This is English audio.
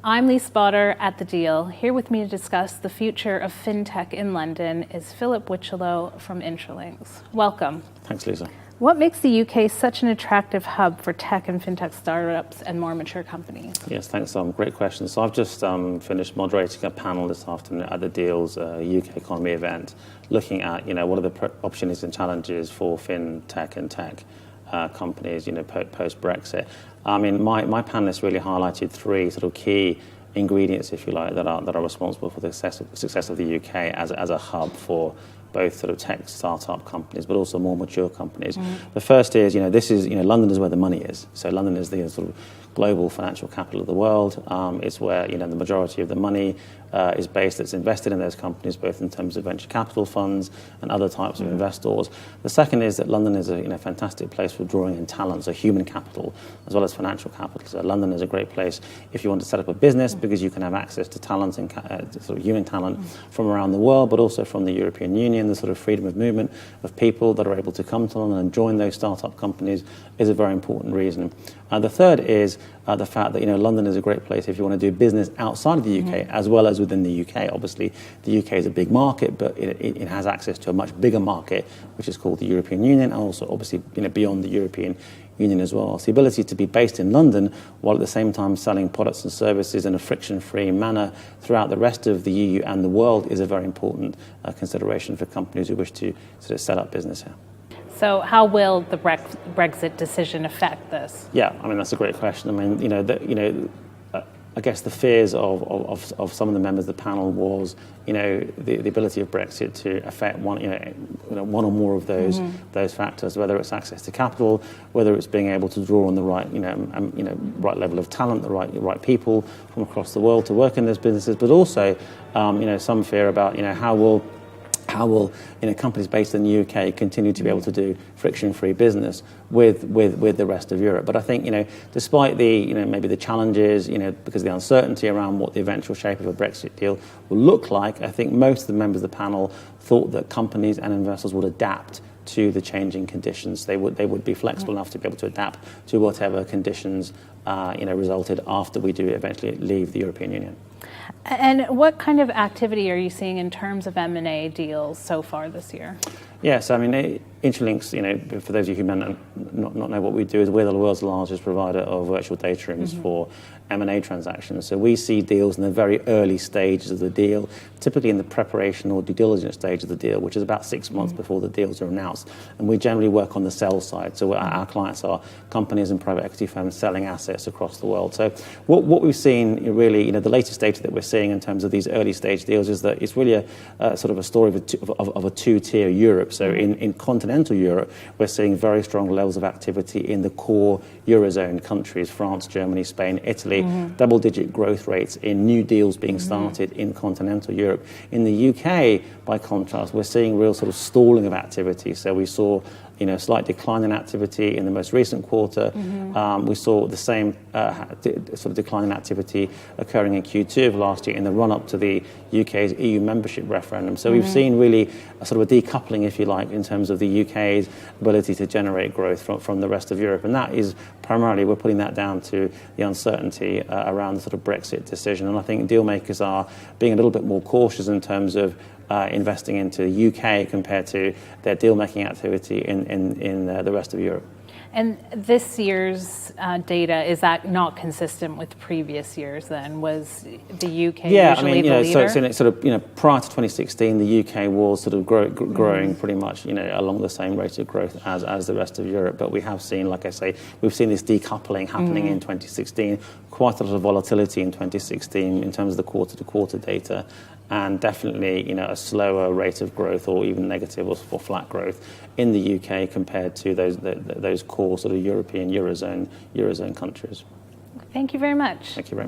I'm Lee Spotter at The Deal. Here with me to discuss the future of fintech in London is Philip Witchelow from Intralinks. Welcome. Thanks, Lisa. What makes the UK such an attractive hub for tech and fintech startups and more mature companies? Yes, thanks. Great question. So I've just finished moderating a panel this afternoon at The Deal's UK economy event, looking at what are the opportunities and challenges for fintech and tech companies, post-Brexit. I mean, my panelists really highlighted three sort of key ingredients, if you like, that are responsible for the success of the UK as a hub for both sort of tech startup companies, but also more mature companies. The first is, London is where the money is. So London is the sort of global financial capital of the world. It's where the majority of the money is based. That's invested in those companies, both in terms of venture capital funds and other types of investors. The second is that London is a fantastic place for drawing in talent, so human capital as well as financial capital. So London is a great place if you want to set up a business because you can have access to talent and sort of human talent from around the world, but also from the European Union. The sort of freedom of movement of people that are able to come to London and join those startup companies is a very important reason. The third is the fact that London is a great place if you want to do business outside of the UK as well as within the UK. Obviously, the UK is a big market, but it has access to a much bigger market, which is called the European Union, and also obviously beyond the European Union as well. So the ability to be based in London while at the same time selling products and services in a friction-free manner throughout the rest of the EU and the world is a very important consideration for companies who wish to sort of set up business here. So how will the Brexit decision affect this? Yeah, I mean, that's a great question. I mean, I guess the fears of some of the members of the panel was, the ability of Brexit to affect one or more of those factors, whether it's access to capital, whether it's being able to draw on the right, right level of talent, the right people from across the world to work in those businesses, but also, some fear about, how will companies based in the UK continue to be able to do friction-free business with the rest of Europe. But I think, despite the, maybe the challenges, because of the uncertainty around what the eventual shape of a Brexit deal will look like, I think most of the members of the panel thought that companies and investors would adapt to the changing conditions. They would be flexible enough to be able to adapt to whatever conditions, resulted after we do eventually leave the European Union. And what kind of activity are you seeing in terms of M&A deals so far this year? Yes, I mean, Intralinks, for those of you who may not know what we do, is we're the world's largest provider of virtual data rooms for M&A transactions. So we see deals in the very early stages of the deal, typically in the preparation or due diligence stage of the deal, which is about 6 months before the deals are announced. And we generally work on the sell side. So our clients are companies and private equity firms selling assets across the world. So what we've seen really, the latest data that we're seeing in terms of these early stage deals is that it's really a sort of a story of a two-tier Europe. So in continental Europe, we're seeing very strong levels of activity in the core Eurozone countries, France, Germany, Spain, Italy, double-digit growth rates in new deals being started in continental Europe. In the UK, by contrast, we're seeing real sort of stalling of activity. So we saw slight decline in activity in the most recent quarter. We saw the same sort of decline in activity occurring in Q2 of last year in the run-up to the UK's EU membership referendum. So we've seen really a sort of a decoupling, if you like, in terms of the UK's ability to generate growth from the rest of Europe. And that is primarily, we're putting that down to the uncertainty around the sort of Brexit decision. And I think deal makers are being a little bit more cautious in terms of investing into the UK compared to their deal-making activity in the rest of Europe. And this year's data, is that not consistent with previous years then? Was the UK usually the leader? So sort of, prior to 2016, the UK was sort of growing pretty much, along the same rate of growth as the rest of Europe. But we have seen, like I say, we've seen this decoupling happening in 2016, quite a lot of volatility in 2016 in terms of the quarter-to-quarter data, and definitely, a slower rate of growth or even negative or flat growth in the UK compared to those core sort of European Eurozone countries. Thank you very much. Thank you very much.